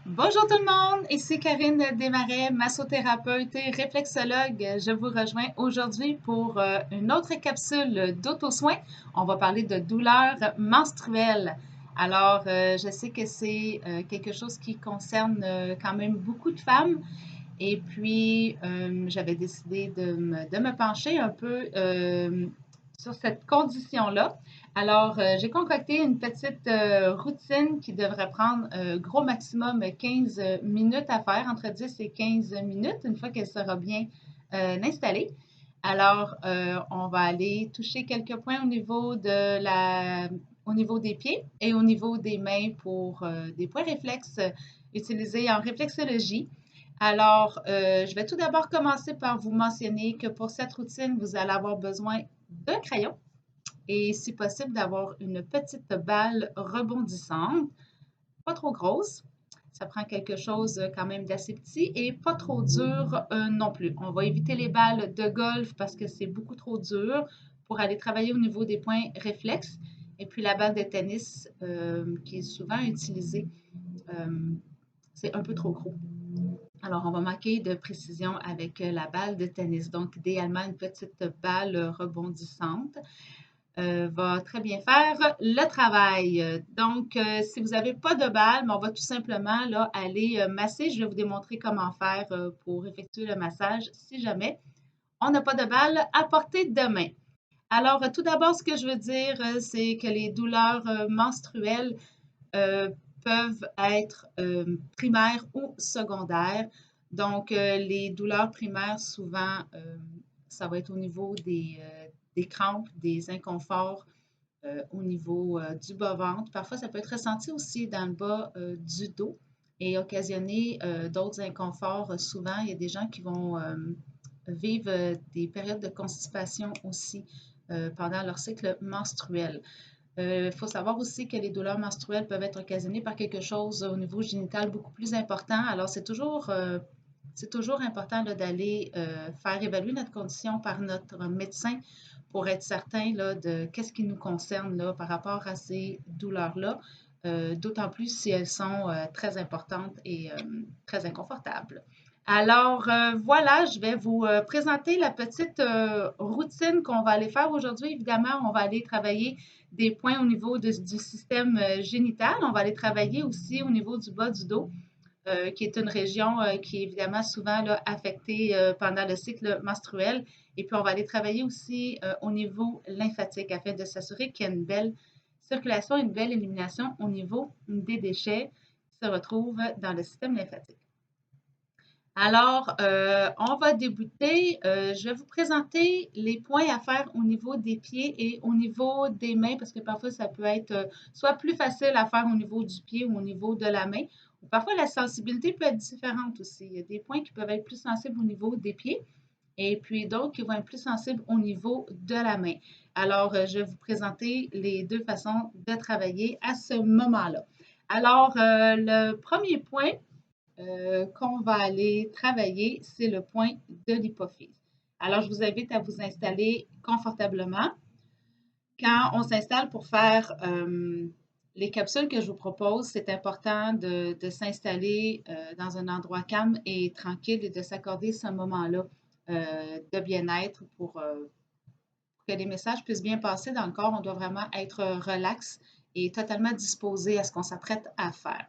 Bonjour tout le monde, ici Karine Desmarais, massothérapeute et réflexologue. Je vous rejoins aujourd'hui pour une autre capsule d'auto-soin. On va parler de douleurs menstruelles. Alors, je sais que c'est quelque chose qui concerne quand même beaucoup de femmes. Et puis, j'avais décidé de me pencher un peu sur cette condition-là. Alors, j'ai concocté une petite routine qui devrait prendre gros maximum 15 minutes à faire, entre 10 et 15 minutes, une fois qu'elle sera bien installée. Alors, on va aller toucher quelques points au niveau des pieds et au niveau des mains pour des points réflexes utilisés en réflexologie. Alors, je vais tout d'abord commencer par vous mentionner que pour cette routine, vous allez avoir besoin d'un crayon et, si possible, d'avoir une petite balle rebondissante, pas trop grosse. Ça prend quelque chose quand même d'assez petit et pas trop dur non plus. On va éviter les balles de golf parce que c'est beaucoup trop dur pour aller travailler au niveau des points réflexes. Et puis la balle de tennis qui est souvent utilisée, c'est un peu trop gros. Alors, on va manquer de précision avec la balle de tennis. Donc, idéalement, une petite balle rebondissante va très bien faire le travail. Donc, si vous n'avez pas de balle, on va tout simplement là, aller masser. Je vais vous démontrer comment faire pour effectuer le massage si jamais on n'a pas de balle à portée de main. Alors, tout d'abord, ce que je veux dire, c'est que les douleurs menstruelles euh, peuvent être primaires ou secondaires. Donc, les douleurs primaires, souvent, ça va être au niveau des crampes, des inconforts, au niveau du bas-ventre. Parfois, ça peut être ressenti aussi dans le bas du dos et occasionner d'autres inconforts. Souvent, il y a des gens qui vont vivre des périodes de constipation aussi pendant leur cycle menstruel. Il faut savoir aussi que les douleurs menstruelles peuvent être occasionnées par quelque chose au niveau génital beaucoup plus important. Alors, c'est toujours important d'aller faire évaluer notre condition par notre médecin pour être certain là, de qu'est-ce qui nous concerne là, par rapport à ces douleurs-là, d'autant plus si elles sont très importantes et très inconfortables. Alors, voilà, je vais vous présenter la petite routine qu'on va aller faire aujourd'hui. Évidemment, on va aller travailler des points au niveau du système génital. On va aller travailler aussi au niveau du bas du dos, qui est une région qui est évidemment souvent là, affectée pendant le cycle menstruel. Et puis, on va aller travailler aussi au niveau lymphatique afin de s'assurer qu'il y a une belle circulation, une belle élimination au niveau des déchets qui se retrouvent dans le système lymphatique. Alors, on va débuter. Je vais vous présenter les points à faire au niveau des pieds et au niveau des mains, parce que parfois, ça peut être soit plus facile à faire au niveau du pied ou au niveau de la main. Ou parfois, la sensibilité peut être différente aussi. Il y a des points qui peuvent être plus sensibles au niveau des pieds et puis d'autres qui vont être plus sensibles au niveau de la main. Alors, je vais vous présenter les deux façons de travailler à ce moment-là. Alors, le premier point, qu'on va aller travailler, c'est le point de l'hypophyse. Alors, je vous invite à vous installer confortablement. Quand on s'installe pour faire les capsules que je vous propose, c'est important de s'installer dans un endroit calme et tranquille et de s'accorder ce moment-là de bien-être pour que les messages puissent bien passer dans le corps. On doit vraiment être relax et totalement disposé à ce qu'on s'apprête à faire.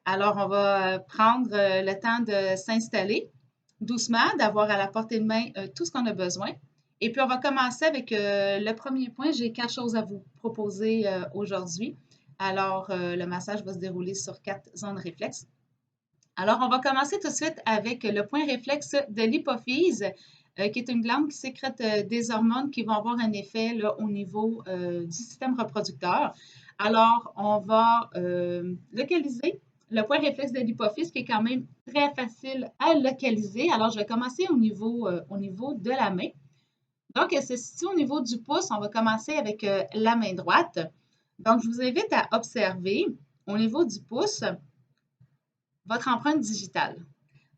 Alors, on va prendre le temps de s'installer doucement, d'avoir à la portée de main tout ce qu'on a besoin. Et puis, on va commencer avec le premier point. J'ai 4 choses à vous proposer aujourd'hui. Alors, le massage va se dérouler sur 4 zones réflexes. Alors, on va commencer tout de suite avec le point réflexe de l'hypophyse, qui est une glande qui sécrète des hormones qui vont avoir un effet là, au niveau du système reproducteur. Alors, on va localiser le point réflexe de l'hypophyse, qui est quand même très facile à localiser. Alors, je vais commencer au niveau de la main. Donc, elle se situe au niveau du pouce. On va commencer avec la main droite. Donc, je vous invite à observer au niveau du pouce votre empreinte digitale.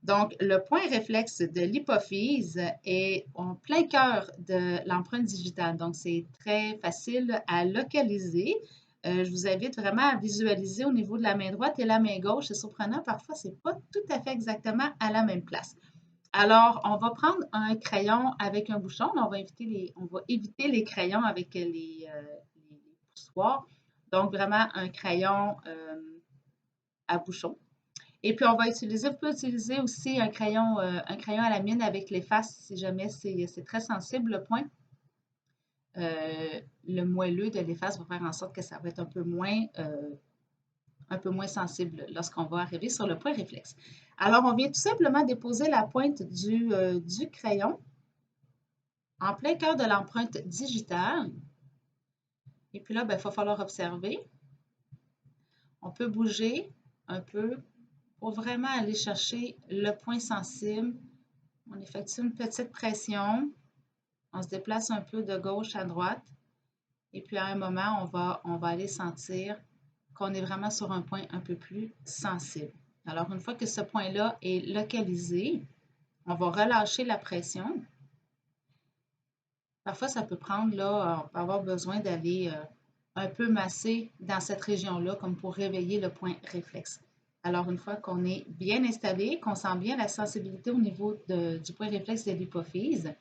Donc, le point réflexe de l'hypophyse est en plein cœur de l'empreinte digitale. Donc, c'est très facile à localiser. Je vous invite vraiment à visualiser au niveau de la main droite et la main gauche. C'est surprenant, parfois, ce n'est pas tout à fait exactement à la même place. Alors, on va prendre un crayon avec un bouchon. On va éviter les crayons avec les poussoirs. Donc, vraiment un crayon à bouchon. Et puis, vous pouvez utiliser aussi un crayon à la mine avec l'efface si jamais c'est très sensible le point. Le moelleux de l'efface va faire en sorte que ça va être un peu moins sensible lorsqu'on va arriver sur le point réflexe. Alors, on vient tout simplement déposer la pointe du crayon en plein cœur de l'empreinte digitale. Et puis là, il va falloir observer. On peut bouger un peu pour vraiment aller chercher le point sensible. On effectue une petite pression. On se déplace un peu de gauche à droite. Et puis à un moment, on va aller sentir qu'on est vraiment sur un point un peu plus sensible. Alors, une fois que ce point-là est localisé, on va relâcher la pression. Parfois, ça peut prendre, là, on peut avoir besoin d'aller un peu masser dans cette région-là, comme pour réveiller le point réflexe. Alors, une fois qu'on est bien installé, qu'on sent bien la sensibilité au niveau du point réflexe de l'hypophyse,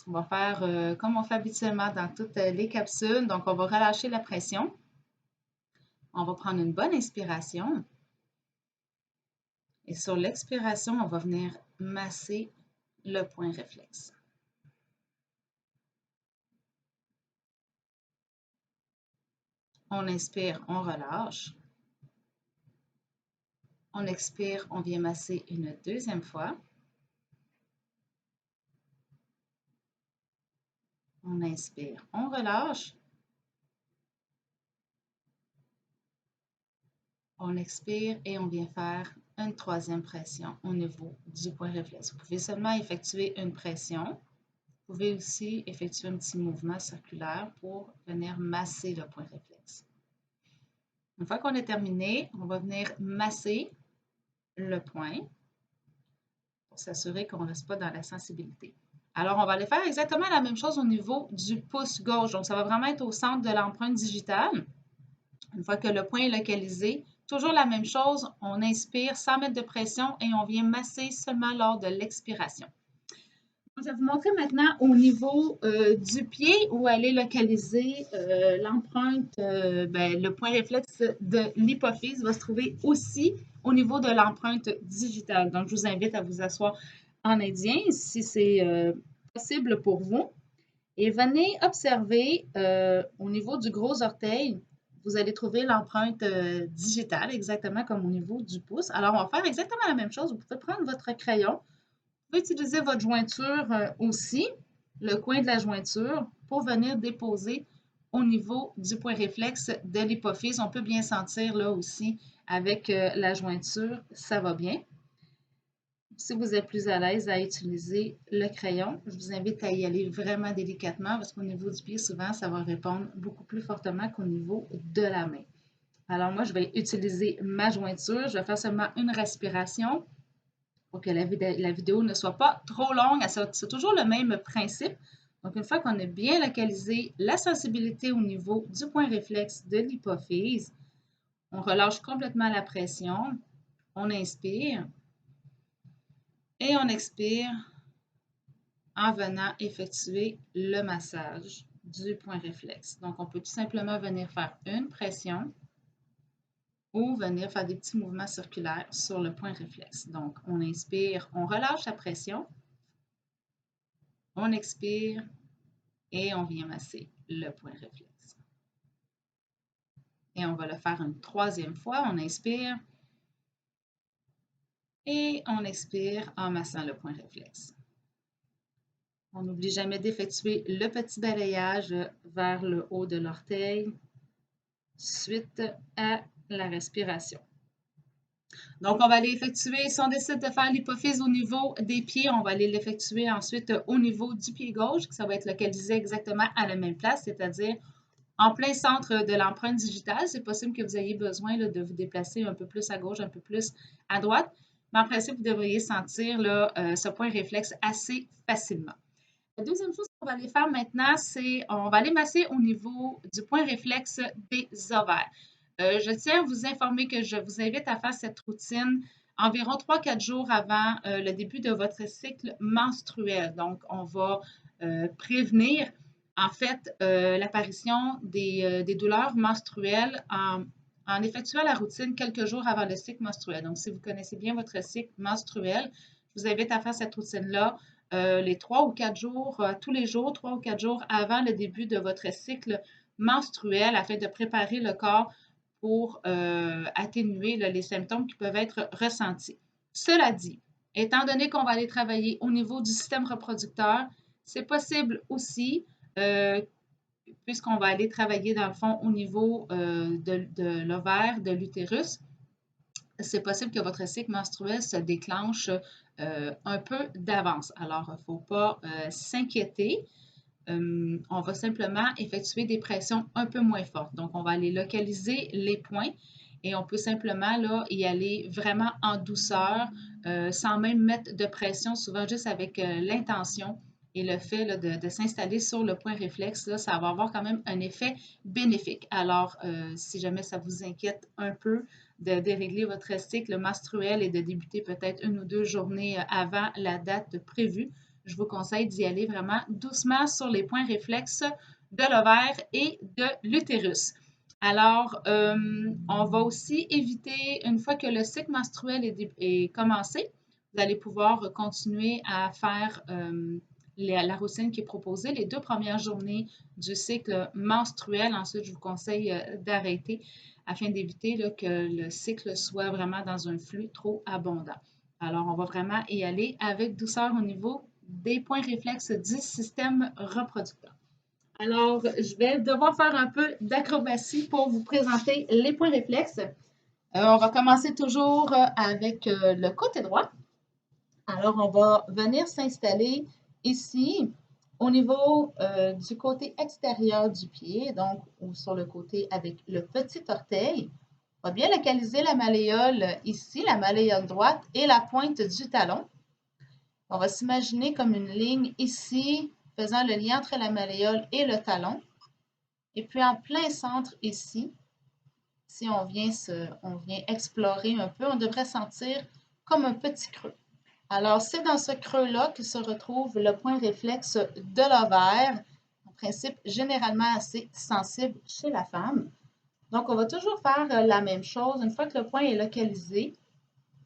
on va faire comme on fait habituellement dans toutes les capsules. Donc, on va relâcher la pression. On va prendre une bonne inspiration. Et sur l'expiration, on va venir masser le point réflexe. On inspire, on relâche. On expire, on vient masser une deuxième fois. On inspire, on relâche. On expire et on vient faire une troisième pression au niveau du point réflexe. Vous pouvez seulement effectuer une pression. Vous pouvez aussi effectuer un petit mouvement circulaire pour venir masser le point réflexe. Une fois qu'on a terminé, on va venir masser le point pour s'assurer qu'on ne reste pas dans la sensibilité. Alors, on va aller faire exactement la même chose au niveau du pouce gauche. Donc, ça va vraiment être au centre de l'empreinte digitale. Une fois que le point est localisé, toujours la même chose, on inspire sans mettre de pression et on vient masser seulement lors de l'expiration. Je vais vous montrer maintenant au niveau du pied où elle est localisée. L'empreinte, le point réflexe de l'hypophyse va se trouver aussi au niveau de l'empreinte digitale. Donc, je vous invite à vous asseoir en indien si c'est possible pour vous. Et venez observer au niveau du gros orteil, vous allez trouver l'empreinte digitale, exactement comme au niveau du pouce. Alors, on va faire exactement la même chose. Vous pouvez prendre votre crayon. Vous pouvez utiliser votre jointure aussi, le coin de la jointure, pour venir déposer au niveau du point réflexe de l'hypophyse. On peut bien sentir là aussi avec la jointure, ça va bien. Si vous êtes plus à l'aise à utiliser le crayon, je vous invite à y aller vraiment délicatement parce qu'au niveau du pied, souvent, ça va répondre beaucoup plus fortement qu'au niveau de la main. Alors moi, je vais utiliser ma jointure. Je vais faire seulement une respiration pour que la vidéo ne soit pas trop longue. C'est toujours le même principe. Donc, une fois qu'on a bien localisé la sensibilité au niveau du point réflexe de l'hypophyse, on relâche complètement la pression. On inspire. Et on expire en venant effectuer le massage du point réflexe. Donc, on peut tout simplement venir faire une pression ou venir faire des petits mouvements circulaires sur le point réflexe. Donc, on inspire, on relâche la pression, on expire et on vient masser le point réflexe. Et on va le faire une troisième fois. On inspire et on expire en massant le point réflexe. On n'oublie jamais d'effectuer le petit balayage vers le haut de l'orteil suite à la respiration. Donc, on va aller effectuer, si on décide de faire l'hypophyse au niveau des pieds, on va aller l'effectuer ensuite au niveau du pied gauche, ça va être localisé exactement à la même place, c'est-à-dire en plein centre de l'empreinte digitale. C'est possible que vous ayez besoin là, de vous déplacer un peu plus à gauche, un peu plus à droite, mais en principe, vous devriez sentir là, ce point réflexe assez facilement. La deuxième chose qu'on va aller faire maintenant, c'est on va aller masser au niveau du point réflexe des ovaires. Je tiens à vous informer que je vous invite à faire cette routine environ 3-4 jours avant le début de votre cycle menstruel. Donc, on va prévenir en fait l'apparition des douleurs menstruelles en effectuant la routine quelques jours avant le cycle menstruel. Donc, si vous connaissez bien votre cycle menstruel, je vous invite à faire cette routine-là les 3 ou 4 jours, tous les jours, 3 ou 4 jours avant le début de votre cycle menstruel afin de préparer le corps pour atténuer là, les symptômes qui peuvent être ressentis. Cela dit, étant donné qu'on va aller travailler au niveau du système reproducteur, c'est possible aussi, puisqu'on va aller travailler dans le fond au niveau de l'ovaire, de l'utérus, c'est possible que votre cycle menstruel se déclenche un peu d'avance. Alors, il ne faut pas s'inquiéter. On va simplement effectuer des pressions un peu moins fortes. Donc, on va aller localiser les points et on peut simplement là, y aller vraiment en douceur, sans même mettre de pression, souvent juste avec l'intention et le fait là, de s'installer sur le point réflexe, là, ça va avoir quand même un effet bénéfique. Alors, si jamais ça vous inquiète un peu de dérégler votre cycle menstruel et de débuter peut-être 1 ou 2 journées avant la date prévue, je vous conseille d'y aller vraiment doucement sur les points réflexes de l'ovaire et de l'utérus. Alors, on va aussi éviter, une fois que le cycle menstruel est commencé, vous allez pouvoir continuer à faire la routine qui est proposée les 2 premières journées du cycle menstruel. Ensuite, je vous conseille d'arrêter afin d'éviter que le cycle soit vraiment dans un flux trop abondant. Alors, on va vraiment y aller avec douceur au niveau des points réflexes du système reproducteur. Alors, je vais devoir faire un peu d'acrobatie pour vous présenter les points réflexes. On va commencer toujours avec le côté droit. Alors, on va venir s'installer ici au niveau du côté extérieur du pied, donc ou sur le côté avec le petit orteil. On va bien localiser la malléole ici, la malléole droite et la pointe du talon. On va s'imaginer comme une ligne ici, faisant le lien entre la malléole et le talon. Et puis en plein centre ici, si on vient explorer un peu, on devrait sentir comme un petit creux. Alors, c'est dans ce creux-là que se retrouve le point réflexe de l'ovaire, en principe généralement assez sensible chez la femme. Donc, on va toujours faire la même chose. Une fois que le point est localisé,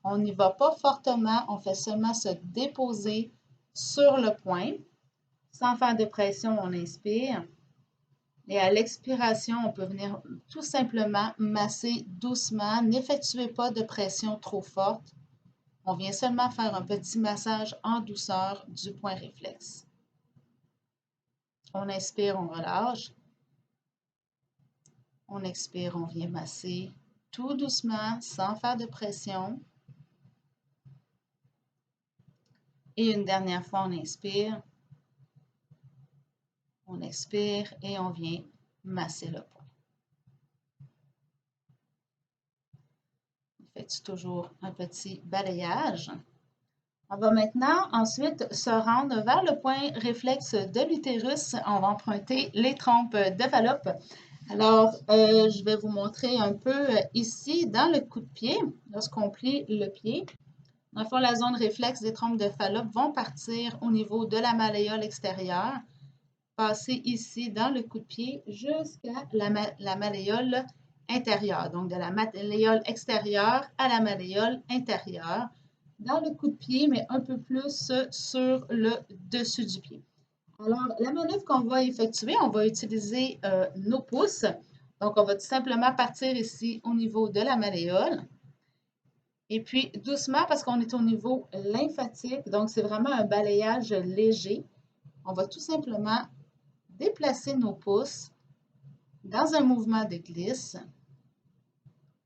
on n'y va pas fortement, on fait seulement se déposer sur le point. Sans faire de pression, on inspire. Et à l'expiration, on peut venir tout simplement masser doucement. N'effectuez pas de pression trop forte. On vient seulement faire un petit massage en douceur du point réflexe. On inspire, on relâche. On expire, on vient masser tout doucement, sans faire de pression. Et une dernière fois, on inspire. On expire et on vient masser le point. On effectue toujours un petit balayage. On va maintenant ensuite se rendre vers le point réflexe de l'utérus. On va emprunter les trompes de Fallope. Alors, je vais vous montrer un peu ici dans le coup de pied, lorsqu'on plie le pied. Dans le fond, la zone réflexe des trompes de Fallope vont partir au niveau de la malléole extérieure, passer ici dans le coup de pied jusqu'à la malléole intérieure. Donc, de la malléole extérieure à la malléole intérieure dans le coup de pied, mais un peu plus sur le dessus du pied. Alors, la manœuvre qu'on va effectuer, on va utiliser nos pouces. Donc, on va tout simplement partir ici au niveau de la malléole. Et puis, doucement, parce qu'on est au niveau lymphatique, donc c'est vraiment un balayage léger. On va tout simplement déplacer nos pouces dans un mouvement de glisse,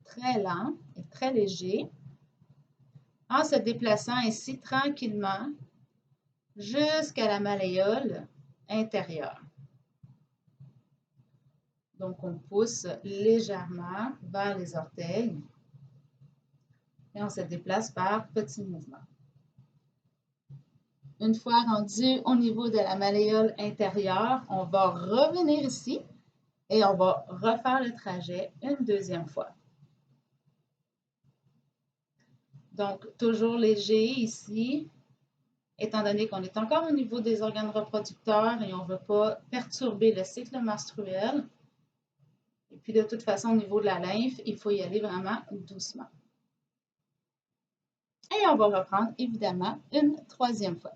très lent et très léger, en se déplaçant ici tranquillement jusqu'à la malléole intérieure. Donc, on pousse légèrement vers les orteils et on se déplace par petits mouvements. Une fois rendu au niveau de la malléole intérieure, on va revenir ici et on va refaire le trajet une deuxième fois. Donc, toujours léger ici, étant donné qu'on est encore au niveau des organes reproducteurs et on ne veut pas perturber le cycle menstruel. Et puis, de toute façon, au niveau de la lymphe, il faut y aller vraiment doucement. Et on va reprendre, évidemment, une troisième fois.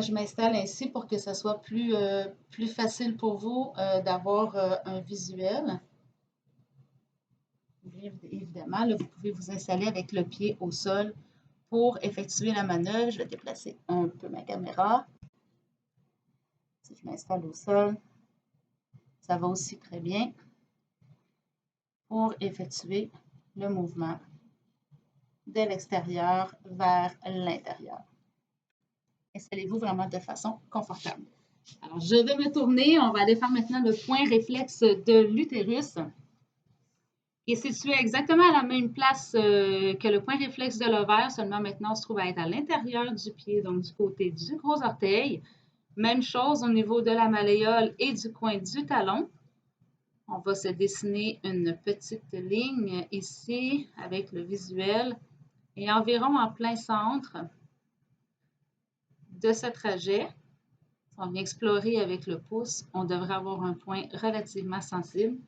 Je m'installe ainsi pour que ce soit plus facile pour vous d'avoir un visuel. Évidemment, là, vous pouvez vous installer avec le pied au sol pour effectuer la manœuvre. Je vais déplacer un peu ma caméra. Si je m'installe au sol, ça va aussi très bien pour effectuer le mouvement de l'extérieur vers l'intérieur. Installez-vous vraiment de façon confortable. Alors, je vais me tourner. On va aller faire maintenant le point réflexe de l'utérus. Il est situé exactement à la même place que le point réflexe de l'ovaire, seulement maintenant on se trouve à être à l'intérieur du pied, donc du côté du gros orteil. Même chose au niveau de la malléole et du coin du talon. On va se dessiner une petite ligne ici avec le visuel et environ en plein centre de ce trajet. On vient explorer avec le pouce. On devrait avoir un point relativement sensible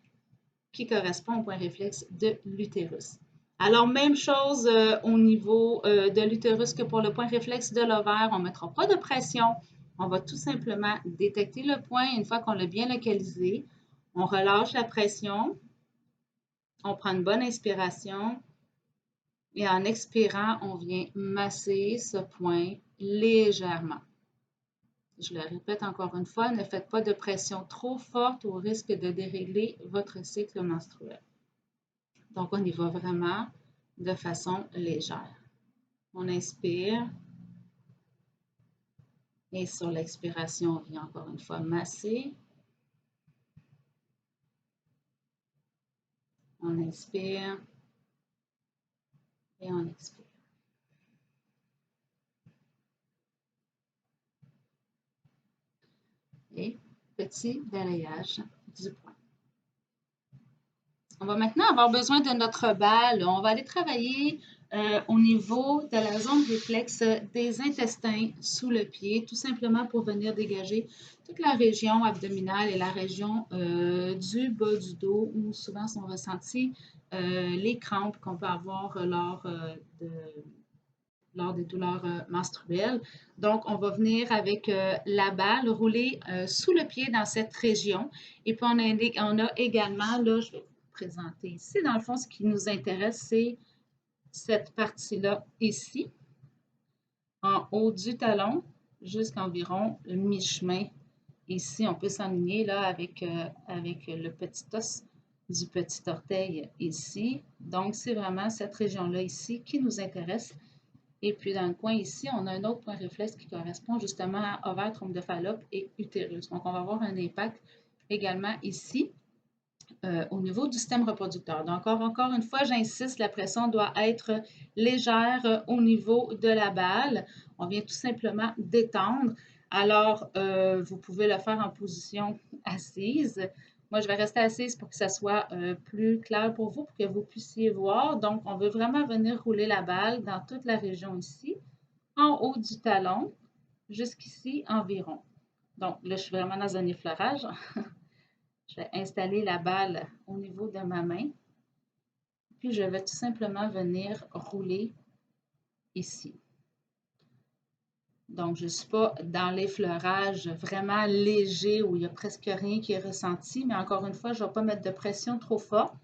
qui correspond au point réflexe de l'utérus. Alors, même chose au niveau de l'utérus que pour le point réflexe de l'ovaire. On ne mettra pas de pression. On va tout simplement détecter le point une fois qu'on l'a bien localisé. On relâche la pression. On prend une bonne inspiration. Et en expirant, on vient masser ce point légèrement. Je le répète encore une fois, ne faites pas de pression trop forte au risque de dérégler votre cycle menstruel. Donc, on y va vraiment de façon légère. On inspire. Et sur l'expiration, on vient encore une fois masser. On inspire. Et on expire. Et petit balayage du point. On va maintenant avoir besoin de notre balle. On va aller travailler au niveau de la zone réflexe des intestins sous le pied, tout simplement pour venir dégager toute la région abdominale et la région du bas du dos où souvent sont ressenties les crampes qu'on peut avoir lors des douleurs menstruelles. Donc, on va venir avec la balle rouler sous le pied dans cette région. Et puis, on a également, là, je vais vous présenter ici, dans le fond, ce qui nous intéresse, c'est cette partie-là ici, en haut du talon, jusqu'à environ mi-chemin. Ici, on peut s'enligner là avec le petit os du petit orteil ici. Donc, c'est vraiment cette région-là ici qui nous intéresse. Et puis, dans le coin ici, on a un autre point réflexe qui correspond justement à ovaire, trompe de Fallope et utérus. Donc, on va avoir un impact également ici au niveau du système reproducteur. Donc, encore une fois, j'insiste, la pression doit être légère au niveau de la balle. On vient tout simplement détendre. Alors, vous pouvez le faire en position assise. Moi, je vais rester assise pour que ça soit plus clair pour vous, pour que vous puissiez voir. Donc, on veut vraiment venir rouler la balle dans toute la région ici, en haut du talon, jusqu'ici environ. Donc, là, je suis vraiment dans un effleurage. Je vais installer la balle au niveau de ma main. Puis, je vais tout simplement venir rouler ici. Donc, je ne suis pas dans l'effleurage vraiment léger où il n'y a presque rien qui est ressenti, mais encore une fois, je ne vais pas mettre de pression trop forte.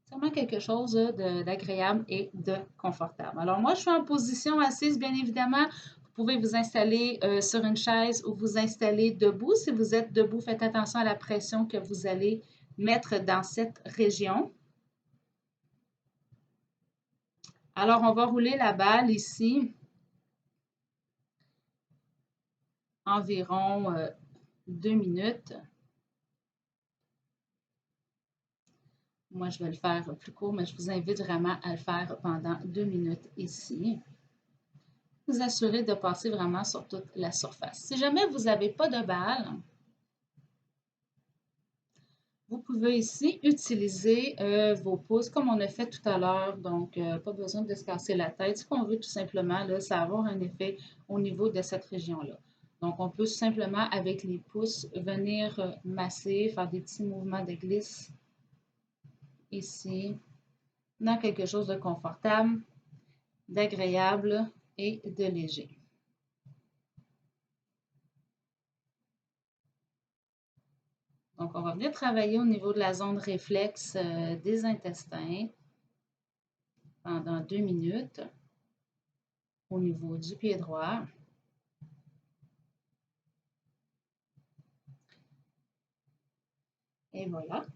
C'est vraiment quelque chose d'agréable et de confortable. Alors, moi, je suis en position assise, bien évidemment. Vous pouvez vous installer sur une chaise ou vous installer debout. Si vous êtes debout, faites attention à la pression que vous allez mettre dans cette région. Alors, on va rouler la balle ici environ 2 minutes. Moi, je vais le faire plus court, mais je vous invite vraiment à le faire pendant 2 minutes ici. Vous assurez de passer vraiment sur toute la surface. Si jamais vous n'avez pas de balle, vous pouvez ici utiliser vos pouces comme on a fait tout à l'heure. Donc, pas besoin de se casser la tête. Ce qu'on veut tout simplement, là, c'est avoir un effet au niveau de cette région-là. Donc, on peut tout simplement, avec les pouces, venir masser, faire des petits mouvements de glisse ici, dans quelque chose de confortable, d'agréable et de léger. Donc, on va venir travailler au niveau de la zone réflexe des intestins pendant 2 minutes au niveau du pied droit. Et voilà.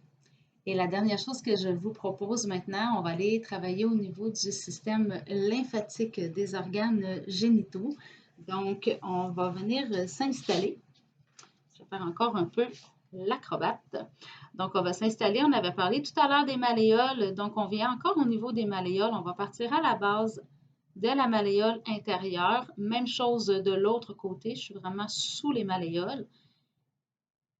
Et la dernière chose que je vous propose maintenant, on va aller travailler au niveau du système lymphatique des organes génitaux. Donc, on va venir s'installer. Je vais faire encore un peu l'acrobate. Donc, on va s'installer. On avait parlé tout à l'heure des malléoles. Donc, on vient encore au niveau des malléoles. On va partir à la base de la malléole intérieure. Même chose de l'autre côté. Je suis vraiment sous les malléoles.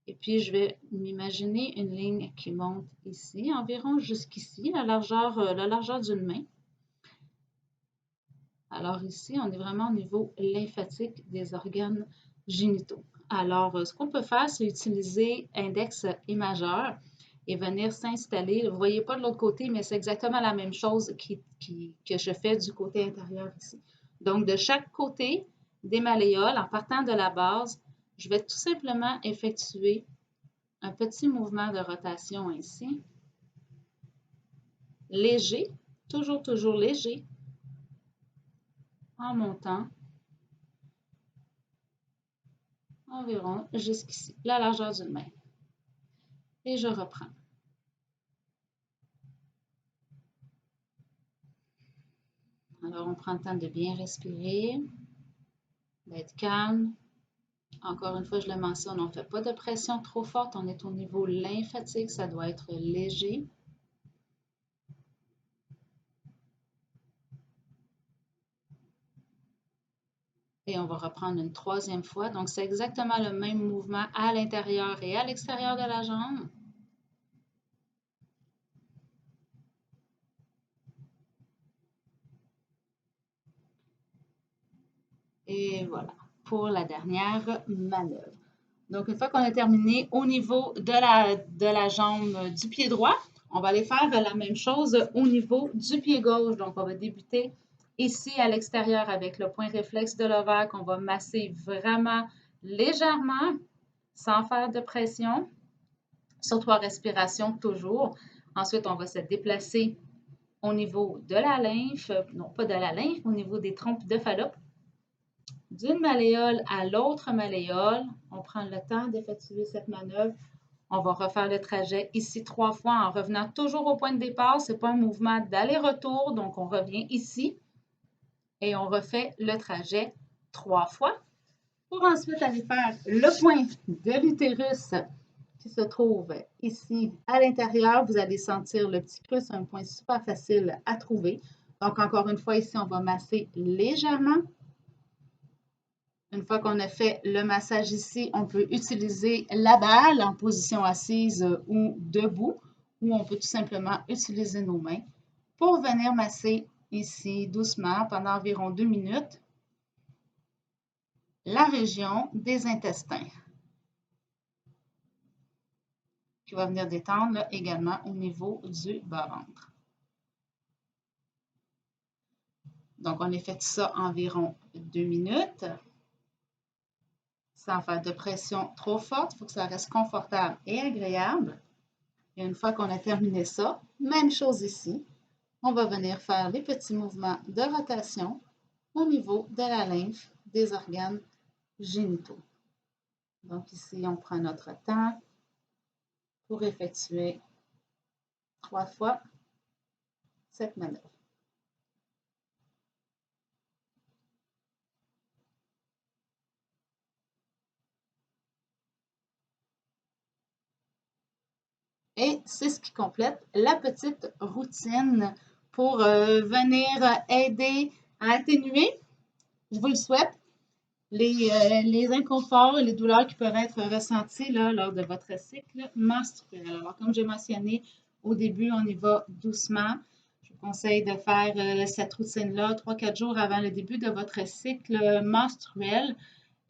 Et puis, je vais m'imaginer une ligne qui monte ici, environ jusqu'ici, la largeur d'une main. Alors ici, on est vraiment au niveau lymphatique des organes génitaux. Alors, ce qu'on peut faire, c'est utiliser index et majeur et venir s'installer. Vous ne voyez pas de l'autre côté, mais c'est exactement la même chose que je fais du côté intérieur ici. Donc, de chaque côté des malléoles, en partant de la base, je vais tout simplement effectuer un petit mouvement de rotation ici, léger, toujours léger, en montant environ jusqu'ici, la largeur d'une main. Et je reprends. Alors, on prend le temps de bien respirer, d'être calme. Encore une fois, je le mentionne, on ne fait pas de pression trop forte, on est au niveau lymphatique, ça doit être léger. Et on va reprendre une troisième fois. Donc, c'est exactement le même mouvement à l'intérieur et à l'extérieur de la jambe. Et voilà, pour la dernière manœuvre. Donc, une fois qu'on a terminé au niveau de la jambe du pied droit, on va aller faire la même chose au niveau du pied gauche. Donc, on va débuter ici à l'extérieur avec le point réflexe de l'ovaire qu'on va masser vraiment légèrement, sans faire de pression, surtout en respiration toujours. Ensuite, on va se déplacer au niveau de la lymphe, non pas de la lymphe, au niveau des trompes de Fallope. D'une malléole à l'autre malléole, on prend le temps d'effectuer cette manœuvre. On va refaire le trajet ici 3 fois en revenant toujours au point de départ. Ce n'est pas un mouvement d'aller-retour, donc on revient ici et on refait le trajet 3 fois pour ensuite aller faire le point de l'utérus qui se trouve ici à l'intérieur. Vous allez sentir le petit creux, c'est un point super facile à trouver. Donc, encore une fois, ici, on va masser légèrement. Une fois qu'on a fait le massage ici, on peut utiliser la balle en position assise ou debout, ou on peut tout simplement utiliser nos mains pour venir masser ici doucement pendant environ 2 minutes la région des intestins qui va venir détendre là, également au niveau du bas-ventre. Donc, on effectue ça environ 2 minutes sans faire de pression trop forte. Il faut que ça reste confortable et agréable. Et une fois qu'on a terminé ça, même chose ici, on va venir faire les petits mouvements de rotation au niveau de la lymphe des organes génitaux. Donc ici, on prend notre temps pour effectuer 3 fois cette manœuvre. Et c'est ce qui complète la petite routine pour venir aider à atténuer, je vous le souhaite, les inconforts et les douleurs qui peuvent être ressenties là, lors de votre cycle menstruel. Alors, comme j'ai mentionné au début, on y va doucement. Je vous conseille de faire cette routine-là 3-4 jours avant le début de votre cycle menstruel.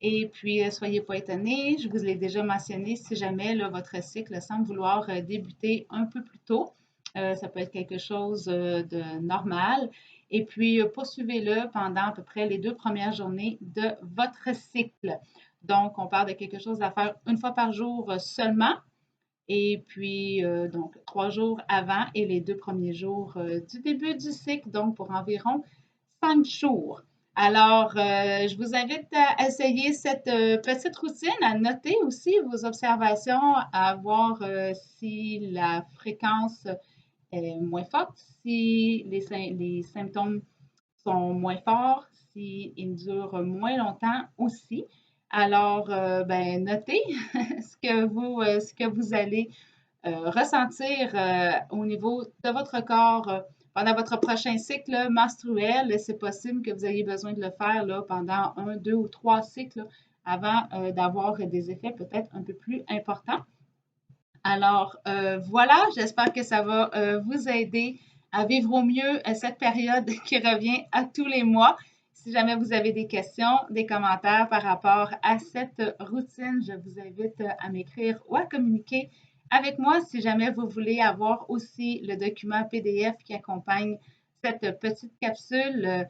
Et puis, soyez pas étonnés, je vous l'ai déjà mentionné, si jamais là, votre cycle semble vouloir débuter un peu plus tôt, ça peut être quelque chose de normal. Et puis, poursuivez-le pendant à peu près les 2 premières journées de votre cycle. Donc, on parle de quelque chose à faire une fois par jour seulement. Et puis, donc, 3 jours avant et les 2 premiers jours du début du cycle, donc pour environ 5 jours. Alors, je vous invite à essayer cette petite routine, à noter aussi vos observations, à voir si la fréquence est moins forte, si les symptômes sont moins forts, s'ils durent moins longtemps aussi. Alors, ben, notez ce que vous allez ressentir au niveau de votre corps pendant votre prochain cycle menstruel. C'est possible que vous ayez besoin de le faire là, pendant 1, 2 ou 3 cycles là, avant d'avoir des effets peut-être un peu plus importants. Alors, voilà, j'espère que ça va vous aider à vivre au mieux cette période qui revient à tous les mois. Si jamais vous avez des questions, des commentaires par rapport à cette routine, je vous invite à m'écrire ou à communiquer avec moi si jamais vous voulez avoir aussi le document PDF qui accompagne cette petite capsule.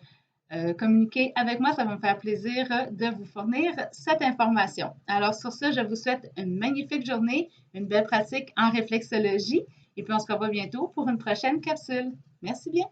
Communiquer avec moi, ça va me faire plaisir de vous fournir cette information. Alors sur ce, je vous souhaite une magnifique journée, une belle pratique en réflexologie et puis on se revoit bientôt pour une prochaine capsule. Merci bien.